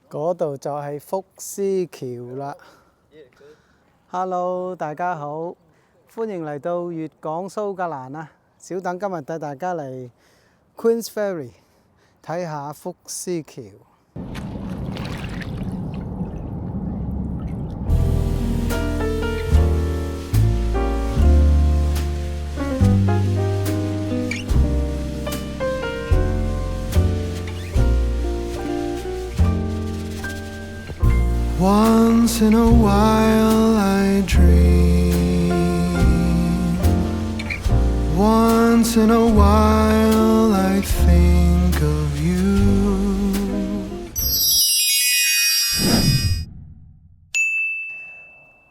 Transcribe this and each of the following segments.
嗰度就係福斯橋啦。Hello， 大家好，歡迎嚟到粵港蘇格蘭啊！小鄧今日帶大家嚟 Queens Ferry 睇下福斯橋。Once in a while I dream. Once in a while I think of you.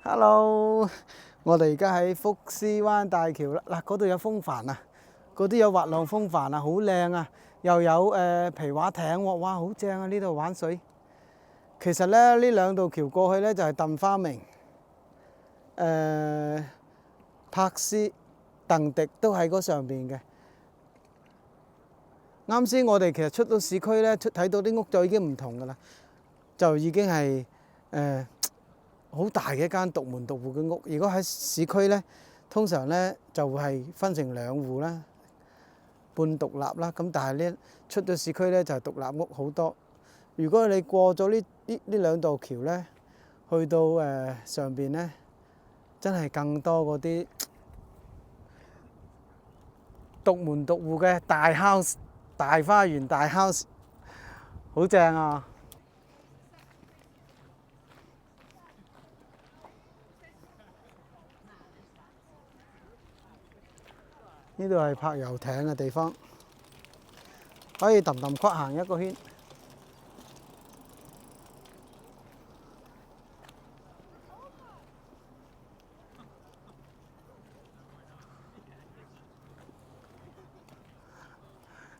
Hello， 我哋而家喺福斯灣大橋啦。嗱，嗰度有風帆啊，嗰啲有滑浪風帆啊，好靚啊，又有皮划艇喎，哇，好正啊！呢度玩水。其實咧，呢兩道橋過去咧就係鄧花明、柏斯、鄧迪都喺嗰上邊嘅。啱先我哋其實出到市區咧，睇到啲屋就已經唔同噶啦，就已經係好大嘅一間獨門獨戶嘅屋。如果喺市區咧，通常咧就會係分成兩戶啦，半獨立啦。咁但係咧出到市區咧就係獨立屋好多。如果你過咗呢兩道橋咧，去到上邊咧，真係更多嗰啲獨門獨戶嘅大 house、大花園、大 house， 好正啊！呢度係泊遊艇嘅地方，可以揼揼跨行一個圈。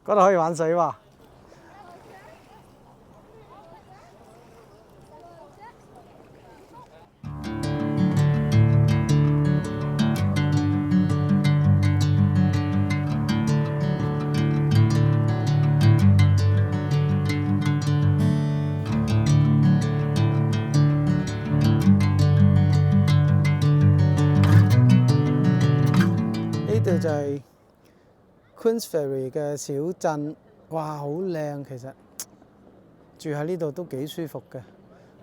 嗰度可以玩水喎。呢度就係 Queens Ferry 嘅小鎮，哇，好靚！其實住喺呢度都幾舒服嘅。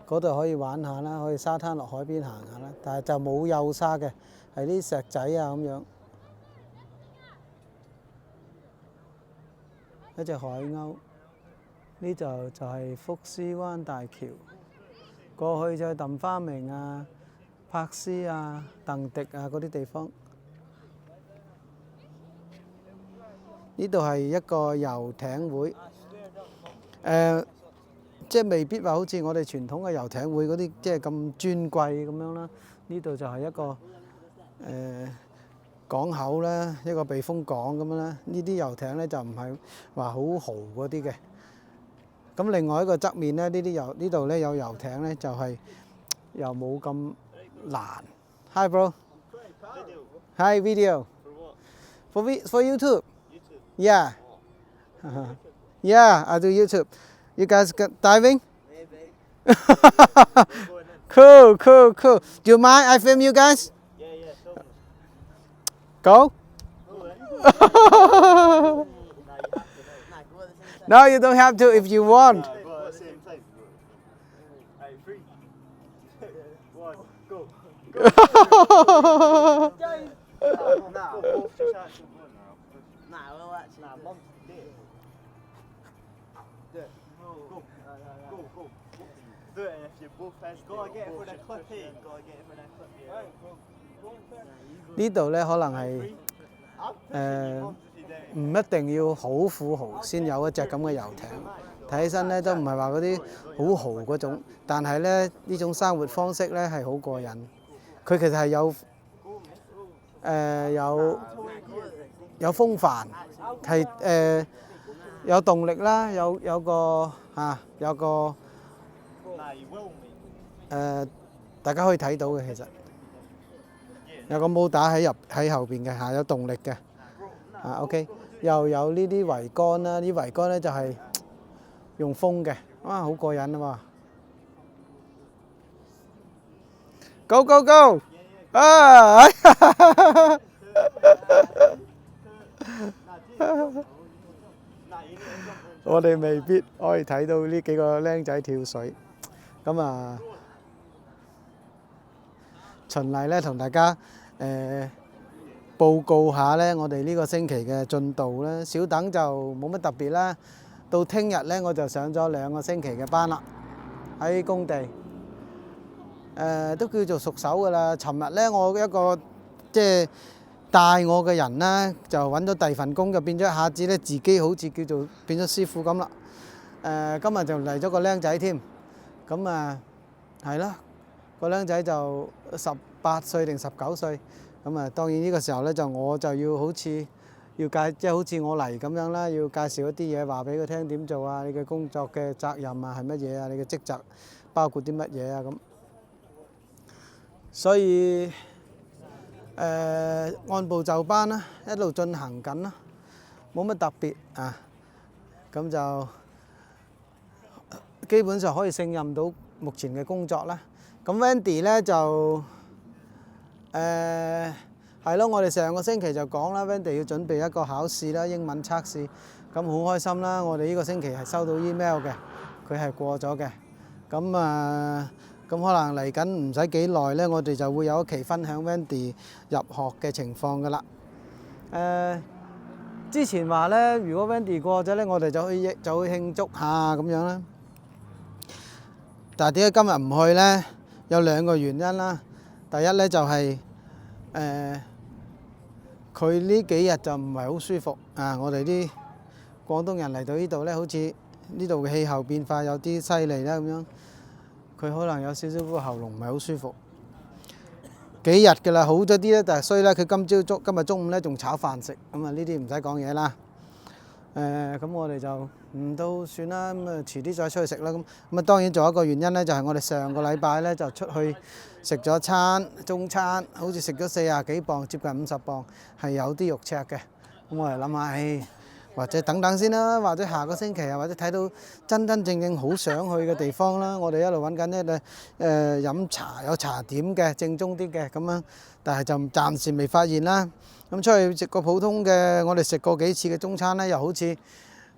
嗰度可以玩下啦，可以沙灘落海邊行下啦，但係就冇幼沙嘅，係啲石仔啊咁樣。一隻海鷗。呢度就係福斯灣大橋，過去就係鄧花明啊、柏斯啊、鄧迪啊嗰啲地方。呢度係一個遊艇會，即係未必話好似我哋傳統嘅遊艇會嗰啲，即係咁尊貴咁樣啦。呢度就係一個港口啦，一個避風港咁樣啦。呢啲遊艇咧就唔係話好豪嗰啲嘅。咁另外一個側面咧，呢度咧有遊艇咧，就係又冇咁難。Hi bro. Hi video. For YouTube. Yeah. Yeah, I do YouTube. You guys got diving? Maybe. Cool. Do you mind I film you guys? Yeah. Go? No, you don't have to if you want. Go at the same time. Alright, 3, 1, go. Nah, both just actually go now. Nah, we'll actually. Nah, Mum's there. Do it. Go. Do it, and if you both has Gotta get it for the clip here. Gotta get it for the clip here. Right, go. 呢度咧可能係唔一定要好富豪先有一隻咁嘅遊艇，睇起身咧都唔係話嗰啲好豪嗰種，但係咧呢種生活方式咧係好過癮。佢其實係有風帆，係有動力啦，有個大家可以睇到嘅其實有個摩打喺後邊嘅嚇，有動力嘅OK， 又有呢啲桅杆啦，呢啲桅杆咧就係用風嘅，哇好過癮啊嘛〜Go go go！啊！我哋未必可以睇到呢幾個僆仔跳水。咁啊，循例咧同大家報告下咧，我哋呢個星期嘅進度咧，小等就冇乜特別啦。到聽日咧，我就上咗2個星期嘅班啦，喺工地。都叫做熟手㗎啦。尋日咧，我一個即係帶我嘅人咧，就揾咗第二份工，就變咗一下子咧，自己好似叫做變咗師傅咁啦。今日就嚟咗個僆仔添，咁啊係啦，個僆仔就18歲定19歲，咁啊當然呢個時候咧就我就要好似要即係好似我嚟咁樣啦，要介紹一啲嘢話俾佢聽點做啊，你嘅工作嘅責任啊係乜嘢啊，你嘅職責包括啲乜嘢啊咁。所以按部就班啦，一路進行緊啦，冇乜特別啊，咁就基本上可以勝任到目前嘅工作啦。咁 Wendy 咧就係咯，我哋上個星期就講啦 ，Wendy 要準備一個考試啦，英文測試，咁好開心啦！我哋呢個星期係收到 email 嘅，佢係過咗嘅，咁咁可能嚟緊唔使幾耐咧，我哋就會有一期分享 Wendy 入學嘅情況噶啦。之前話咧，如果 Wendy 過咗咧，我哋就去慶祝下咁樣啦。但係點解今日唔去咧？有2個原因啦。第一咧就係佢呢幾日就唔係好舒服啊！我哋啲廣東人嚟到呢度咧，好似呢度嘅氣候變化有啲犀利啦咁樣。佢可能有少少個喉嚨唔係好舒服，幾日㗎啦，好咗啲咧，但係衰咧，佢今日中午咧仲炒飯食，咁啊呢啲唔使講嘢啦。咁我哋就都算啦，咁遲啲再出去食啦。咁當然仲有一個原因咧，就係我哋上個禮拜咧就出去食咗餐中餐，好似食咗40幾磅，接近50磅，係有啲肉赤嘅。咁我哋諗下，或者等等先啦，或者下個星期啊，或者睇到真正好想去嘅地方啦。我哋一路揾緊咧飲茶有茶點嘅正宗啲嘅咁樣，但係就暫時未發現啦。咁出去食個普通嘅，我哋食過幾次嘅中餐咧，又好似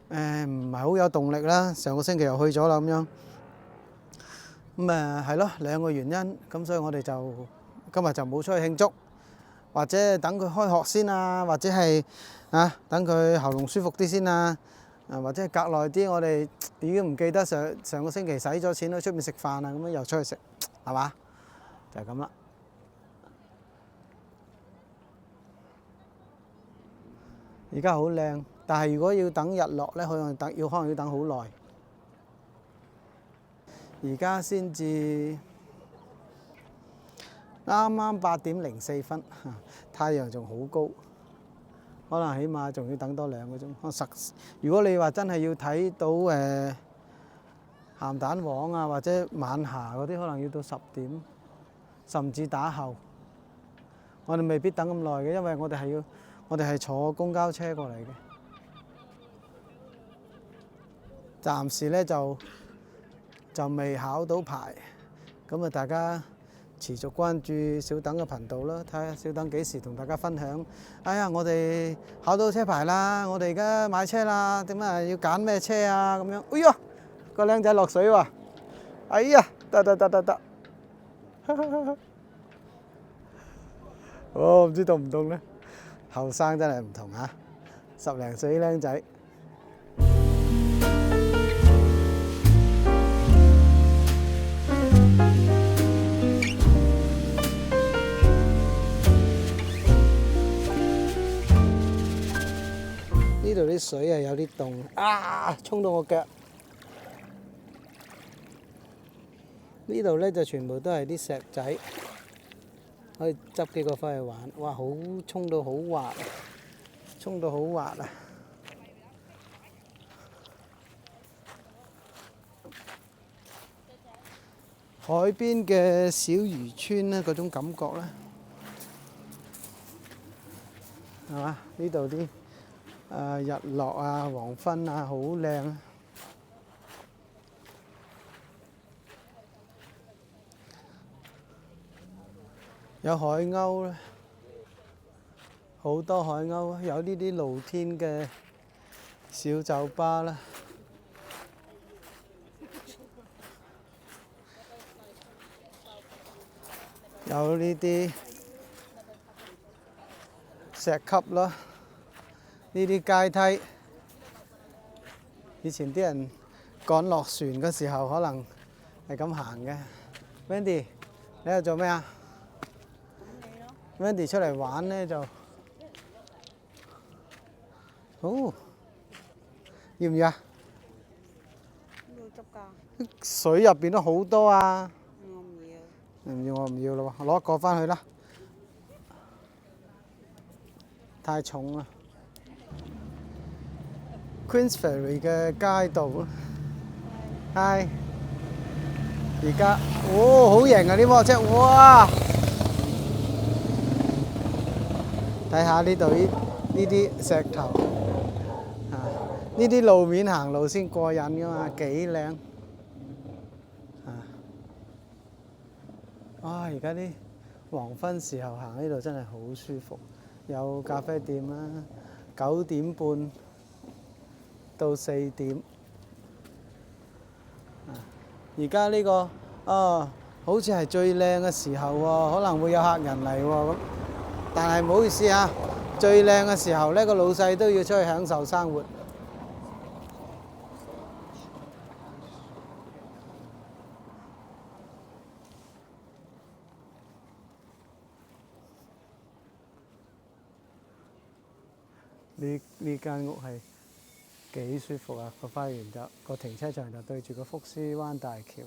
唔係好有動力啦。上個星期又去咗啦咁樣。咁係咯，2個原因，咁所以我哋就今日就冇出去慶祝，或者等佢開學先啊，或者係等佢喉嚨舒服啲先啊，或者隔耐啲，我哋已經唔記得上個星期使咗錢去出面食飯啊，咁樣又出去食，係嘛？就係咁啦。而家好靚，但係如果要等日落咧，可能要等好耐。而家先至啱8點04分，太陽仲好高，可能起碼仲要等多2個鐘。如果你話真係要睇到鹹蛋黃啊，或者晚霞嗰啲，可能要到10點，甚至打後。我哋未必等咁耐嘅，因為我哋係坐公交車過嚟嘅。暫時咧就未考到牌，咁大家持續關注小等嘅頻道啦，睇下小等幾時同大家分享。哎呀，我哋考到車牌啦，我哋而家買車啦，點啊要揀咩車啊咁樣？哎呀，個靚仔落水喎！哎呀，得，唔知凍唔凍咧？後生真係唔同啊，10零歲啲僆仔。呢度啲水係有啲凍，衝到我腳。呢度咧就全部都係啲石仔，可以執幾個返去玩。哇，衝到好滑，衝到好滑啊！海邊嘅小漁村咧，嗰種感覺咧，係嘛？呢度啲日落啊、黃昏啊，好靚啊！有海鷗咧，好多海鷗，有呢啲露天嘅小酒吧啦。有呢啲石級啦，呢啲階梯，以前啲人趕落船嘅時候，可能係咁行嘅。Wendy，你喺度做咩啊？Wendy 出嚟玩咧就，哦，要唔要啊？要捉㗎，水入邊都好多啊！我唔要。唔要我唔要咯喎，攞一個翻去啦，太重啦。Queensferry 嘅街道啦，Hi，而家，哦，好型啊！呢部車，哇！睇下呢度呢啲石頭，啊，呢啲路面行路先過癮噶嘛，幾靚啊！啊，而家啲黃昏時候行呢度真係好舒服，有咖啡店啦，9點半到4點。而家呢個好似係最靚嘅時候喎，可能會有客人嚟喎咁。但係唔好意思啊，最靚嘅時候呢個老細都要出去享受生活。呢間屋係幾舒服啊！個花園就個停車場就對住個福斯灣大橋。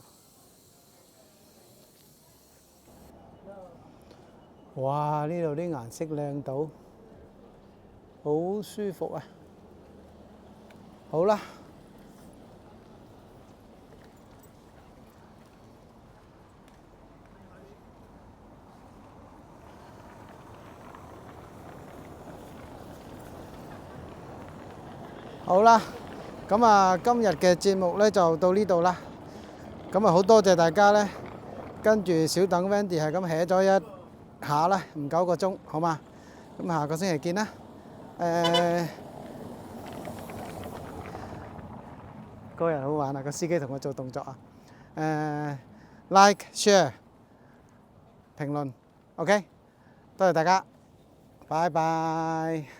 哇！呢度啲顏色靚到，好舒服啊！好啦，好啦，咁啊，今日嘅節目呢就到呢度啦。咁啊，好多謝大家呢，跟住小等 Wendy 係咁 hea 咗一下啦，唔夠個鐘，好嘛？咁下個星期見啦。嗰個人好玩啊！個司機同我做動作啊。Like、share、評論，OK，多謝大家，拜拜。